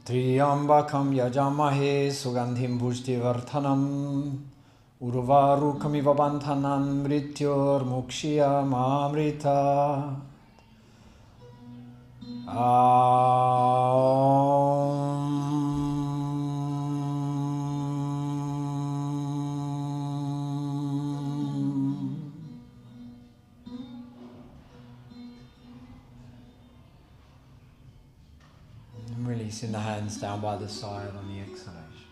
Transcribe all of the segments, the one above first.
Triyambakam yajamahe sugandhim pushtivardhanam urvarukamiva bandhanam mrityor mukshiyam amrita. Releasing the hands down by the side on the exhalation.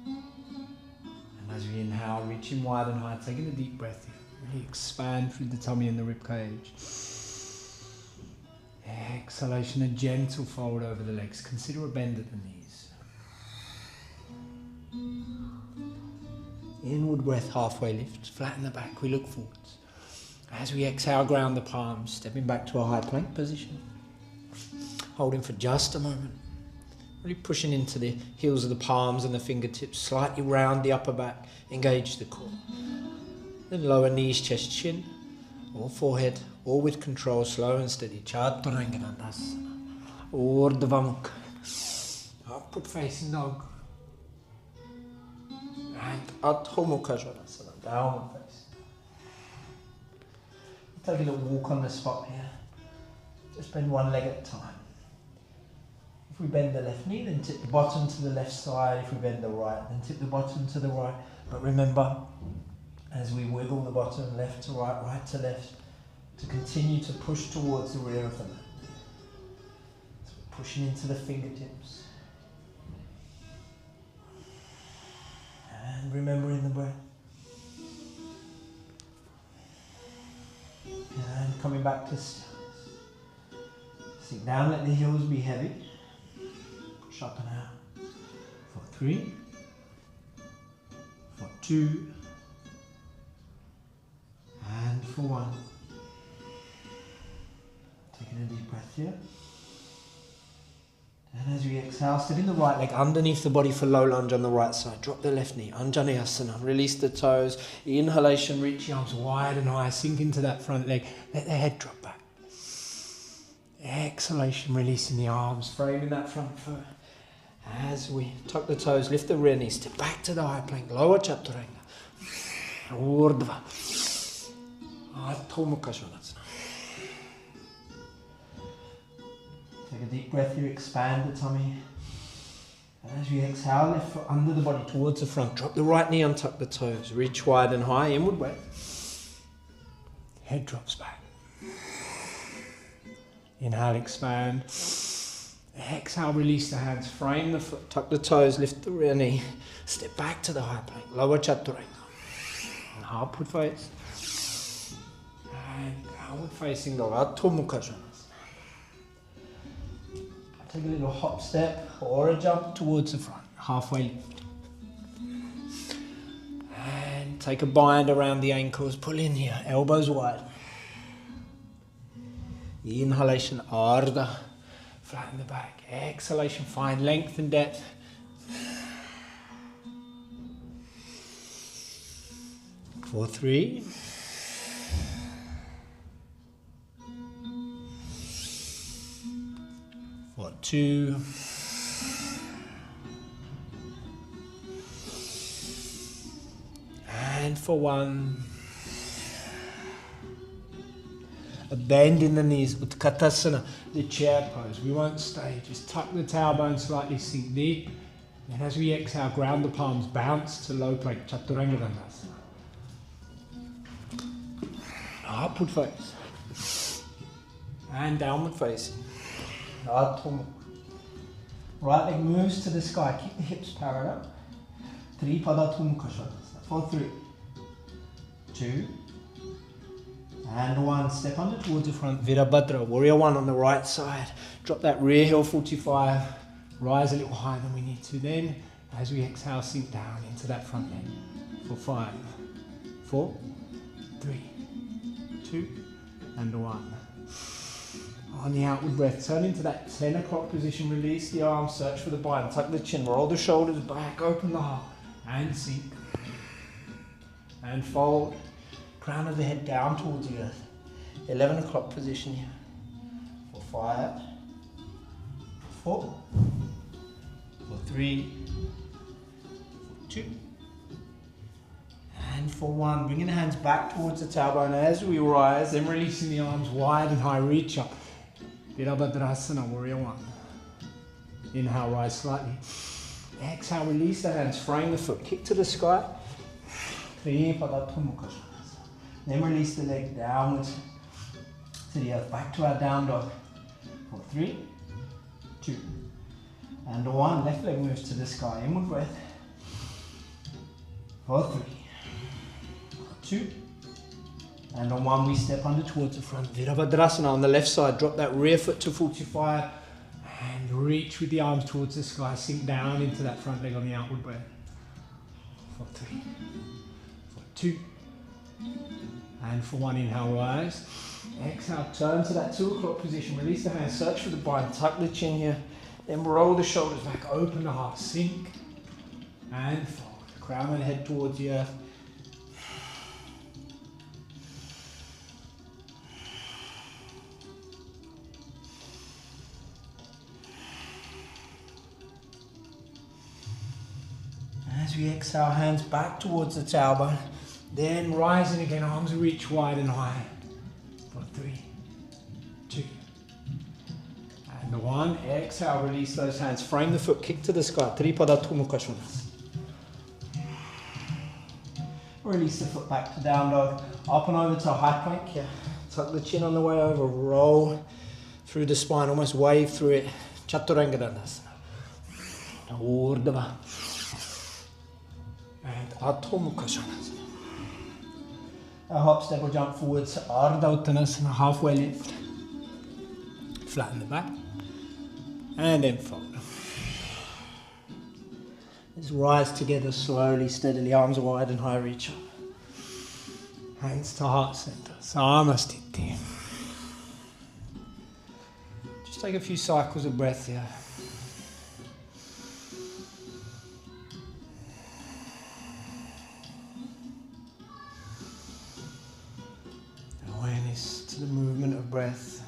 And as we inhale, reaching wide and high, taking a deep breath in. Really expand through the tummy and the rib cage. Exhalation, a gentle fold over the legs. Consider a bend at the knees. Inward breath, halfway lift. Flatten the back, we look forwards. As we exhale, ground the palms, stepping back to a high plank position. Holding for just a moment. Really pushing into the heels of the palms and the fingertips. Slightly round the upper back. Engage the core. Then lower knees, chest, chin. Or forehead. Or with control. Slow and steady. Chaturanga Dandasana. Urdhva Mukha. Upward facing dog. And Adho Mukha Svanasana. Downward facing. Take a little walk on the spot here. Just bend one leg at a time. If we bend the left knee, then tip the bottom to the left side. If we bend the right, then tip the bottom to the right. But remember, as we wiggle the bottom left to right, right to left, to continue to push towards the rear of the mat. So we're pushing into the fingertips. And remembering the breath. And coming back to stillness. Sink down, let the heels be heavy. Push up and out. For 3, for 2, and for 1. Taking a deep breath here. And as we exhale, stepping the right leg underneath the body for low lunge on the right side. Drop the left knee, Anjaneyasana. Release the toes. Inhalation, reach the arms wide and high. Sink into that front leg. Let the head drop back. Exhalation, releasing the arms, framing that front foot. As we tuck the toes, lift the rear knee, step back to the high plank, lower chaturanga. Urdhva. Adho Mukha Svanasana. Take a deep breath here, expand the tummy. And as we exhale, left foot under the body towards the front. Drop the right knee, untuck the toes. Reach wide and high, inward weight. Head drops back. Inhale, expand. Exhale, release the hands, frame the foot, tuck the toes, lift the rear knee, step back to the high plank, lower chaturanga. And upward face. And downward facing dog, Adho Mukha Svanasana. Take a little hop step or a jump towards the front, halfway lift. And take a bind around the ankles, pull in here, elbows wide. Inhalation, Ardha. Flatten the back. Exhalation, find length and depth. For 3. For 2. And for 1. A bend in the knees, Utkatasana, the chair pose. We won't stay, just tuck the tailbone slightly, sink deep. And as we exhale, ground the palms, bounce to low plank, Chaturanga Dandasana. Upward face. And downward facing. Adho Mukha. Right leg moves to the sky, keep the hips parallel. 3 Pada Adho Mukha Svanasana. For 3, 2, and 1. Step under towards the front. Virabhadra. Warrior 1 on the right side. Drop that rear heel 45. Rise a little higher than we need to. Then, as we exhale, sink down into that front leg. For 5, 4, 3, 2, and 1. On the outward breath, turn into that 10 o'clock position. Release the arms, search for the bind. Tuck the chin, roll the shoulders back, open the heart. And sink. And fold. Crown of the head down towards the earth. 11 o'clock position here. For 5, 4, for 3, for 2, and for 1. Bringing the hands back towards the tailbone as we rise, then releasing the arms wide and high, reach up. Virabhadrasana, warrior 1. Inhale, rise slightly. Exhale, release the hands, frame the foot, kick to the sky. Then release the leg downwards to the earth, back to our down dog. For 3, 2, and 1. Left leg moves to the sky, inward breath. For 3, 2, and on 1 we step under towards the front. Virabhadrasana on the left side, drop that rear foot to 45 and reach with the arms towards the sky, sink down into that front leg on the outward breath. For 3, for 2, and for 1, inhale, rise. Exhale, turn to that 2 o'clock position, release the hands, search for the bind, tuck the chin here, then roll the shoulders back, open the heart, sink and fold. Crown and head towards the earth. As we exhale, hands back towards the tailbone, then rising again, arms reach wide and high. For 3, 2, and 1. Exhale, release those hands, frame the foot, kick to the sky. Tripada Mukha. Release the foot back to down dog, up and over to a high plank here. Tuck the chin on the way over, roll through the spine, almost wave through it. Chaturanga Dandasana. Urdhva. And Adho Mukha Svanasana. A hop, step or jump forwards, Ardha Uttanasana, halfway lift. Flatten the back. And then fold. Let's rise together slowly, steadily, arms wide and high, reach up. Hands to heart center, Samasthiti. Just take a few cycles of breath here. Awareness to the movement of breath.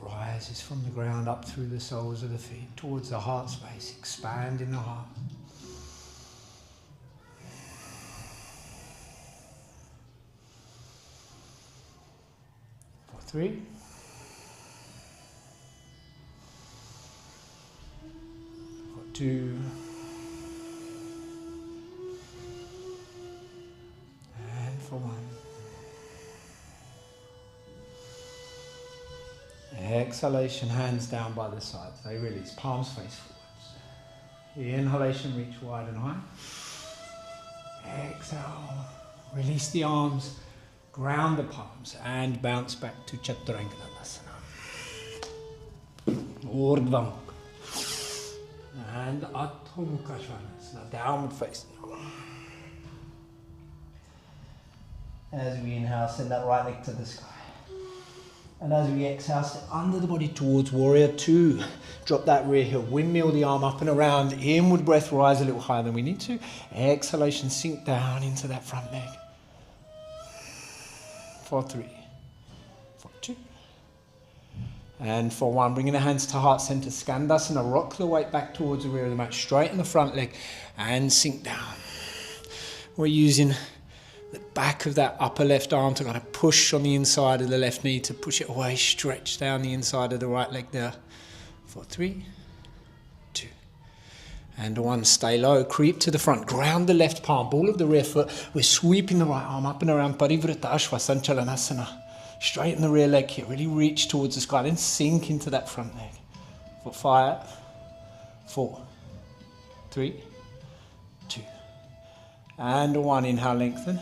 Rises from the ground up through the soles of the feet towards the heart space, expand in the heart. For 3, for 2, and for 1. Exhalation, hands down by the sides. They release, palms face forwards. The inhalation, reach wide and high. Exhale, release the arms, ground the palms, and bounce back to Chaturanga Dandasana. Urdhva Mukha. And Adho Mukha Svanasana, downward facing. As we inhale, send that right leg to the sky. And as we exhale, step under the body towards warrior 2. Drop that rear heel, windmill the arm up and around. Inward breath, rise a little higher than we need to. Exhalation, sink down into that front leg. For 3, for 2, and for 1. Bringing the hands to heart center, Skandasana. Rock the weight back towards the rear of the mat. Straighten the front leg and sink down. We're using the back of that upper left arm to kind of push on the inside of the left knee to push it away, stretch down the inside of the right leg there. For 3, 2, and 1. Stay low, creep to the front, ground the left palm, ball of the rear foot. We're sweeping the right arm up and around, Parivrata Ashvasanchalanasana. Straighten the rear leg here, really reach towards the sky, then sink into that front leg. For 5, 4, 3, 2, and 1. Inhale, lengthen.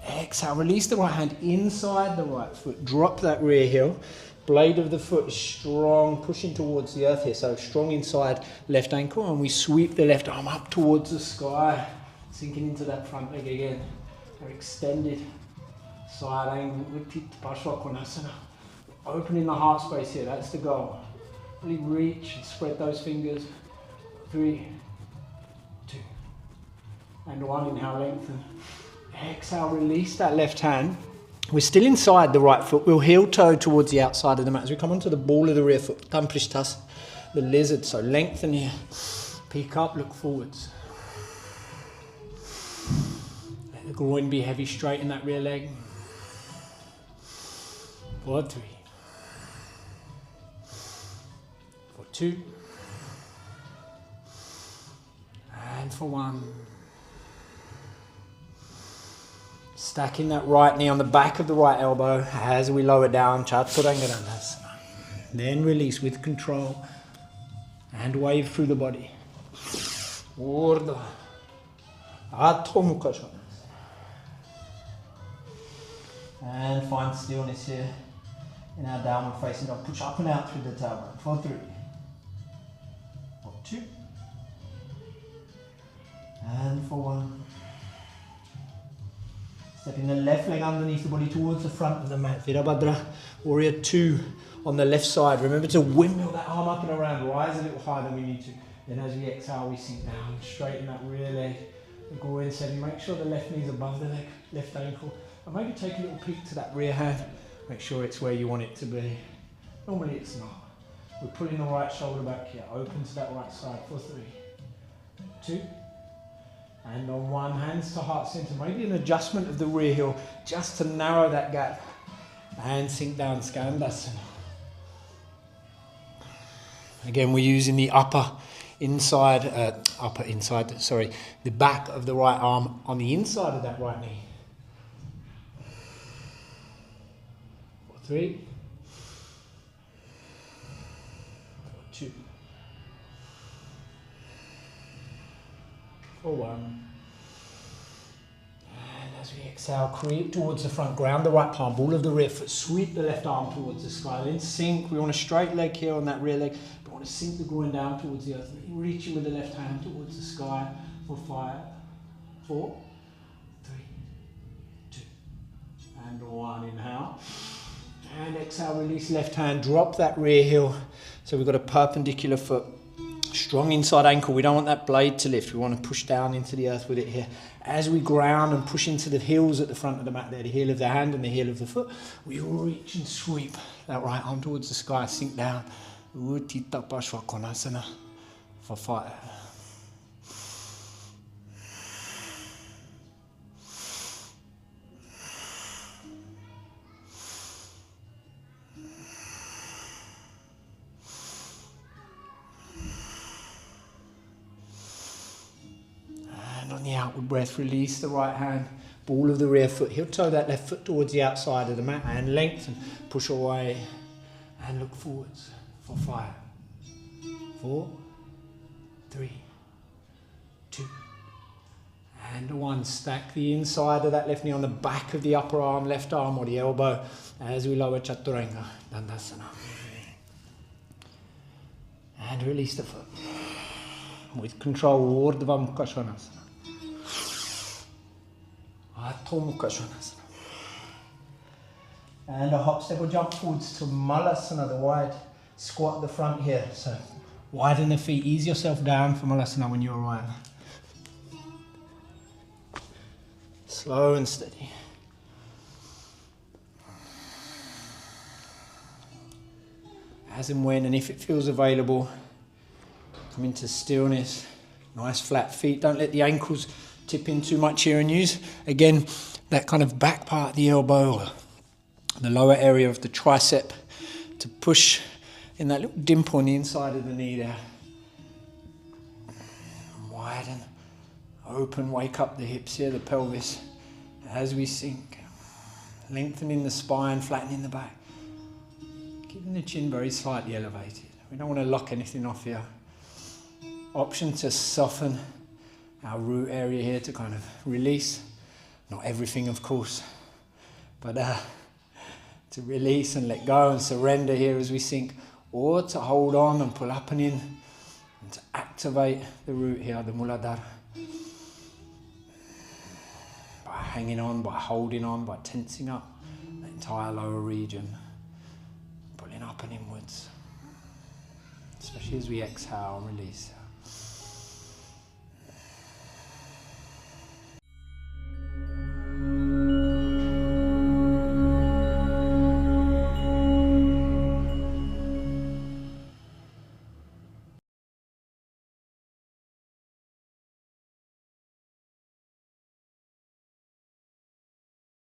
Exhale, release the right hand inside the right foot. Drop that rear heel. Blade of the foot is strong, pushing towards the earth here. So strong inside left ankle, and we sweep the left arm up towards the sky, sinking into that front leg again. Our extended side angle, repeat Parsvakonasana. Opening the heart space here, that's the goal. Really reach and spread those fingers. 3, 2, and 1. Inhale, lengthen. Exhale, release that left hand. We're still inside the right foot. We'll heel toe towards the outside of the mat. As we come onto the ball of the rear foot, Tamprishtas, the lizard. So lengthen here. Peek up, look forwards. Let the groin be heavy, straighten that rear leg. 4, 3. 4, 2. And for 1. Stacking that right knee on the back of the right elbow as we lower down, Chaturanga Dandasana. Then release with control and wave through the body. Urdhva Adho Mukha Svanasana. And find stillness here in our downward facing dog. Push up and out through the tailbone. 4, 3. 4, 2. And for 1. Stepping the left leg underneath the body towards the front of the mat. Virabhadra, warrior 2 on the left side. Remember to windmill that arm up and around. Rise a little higher than we need to. Then as we exhale, we sink down. Straighten that rear leg. The groin setting. Make sure the left knee's above the leg, left ankle. And maybe take a little peek to that rear hand. Make sure it's where you want it to be. Normally it's not. We're pulling the right shoulder back here. Open to that right side. 4, 3. 2. And on 1, hands to heart center. Maybe an adjustment of the rear heel just to narrow that gap. And sink down, Skandasana. Again, we're using the the back of the right arm on the inside of that right knee. 4, 3. 4, 2. For 1. And as we exhale, creep towards the front, ground the right palm, ball of the rear foot, sweep the left arm towards the sky, then sink. We want a straight leg here on that rear leg, but we want to sink the groin down towards the earth, reaching with the left hand towards the sky for 5, 4, 3, 2, and 1. Inhale. And exhale, release left hand, drop that rear heel. So we've got a perpendicular foot. Strong inside ankle. We don't want that blade to lift. We want to push down into the earth with it here. As we ground and push into the heels at the front of the mat there, the heel of the hand and the heel of the foot, we reach and sweep that right arm towards the sky, sink down. Uttita Pashvakonasana for 5. On the outward breath, release the right hand, ball of the rear foot, heel toe that left foot towards the outside of the mat and lengthen, push away and look forwards for 5, 4, 3, 2, and 1. Stack the inside of that left knee on the back of the upper arm, left arm or the elbow as we lower Chaturanga Dandasana. And release the foot. With control, Urdhva Mukha Svanasana. Adho Mukha Svanasana. And a hop, step or jump forwards to Malasana, the wide squat at the front here. So widen the feet, ease yourself down for Malasana when you arrive. Slow and steady. As and when and if it feels available, come into stillness. Nice flat feet. Don't let the ankles tip in too much here, and use again that kind of back part of the elbow or the lower area of the tricep to push in that little dimple on the inside of the knee there. Widen, open, wake up the hips here, the pelvis as we sink. Lengthening the spine, flattening the back. Keeping the chin very slightly elevated. We don't want to lock anything off here. Option to soften our root area here to kind of release. Not everything, of course, but to release and let go and surrender here as we sink, or to hold on and pull up and in and to activate the root here, the Muladhara. By hanging on, by holding on, by tensing up the entire lower region, pulling up and inwards, especially as we exhale and release.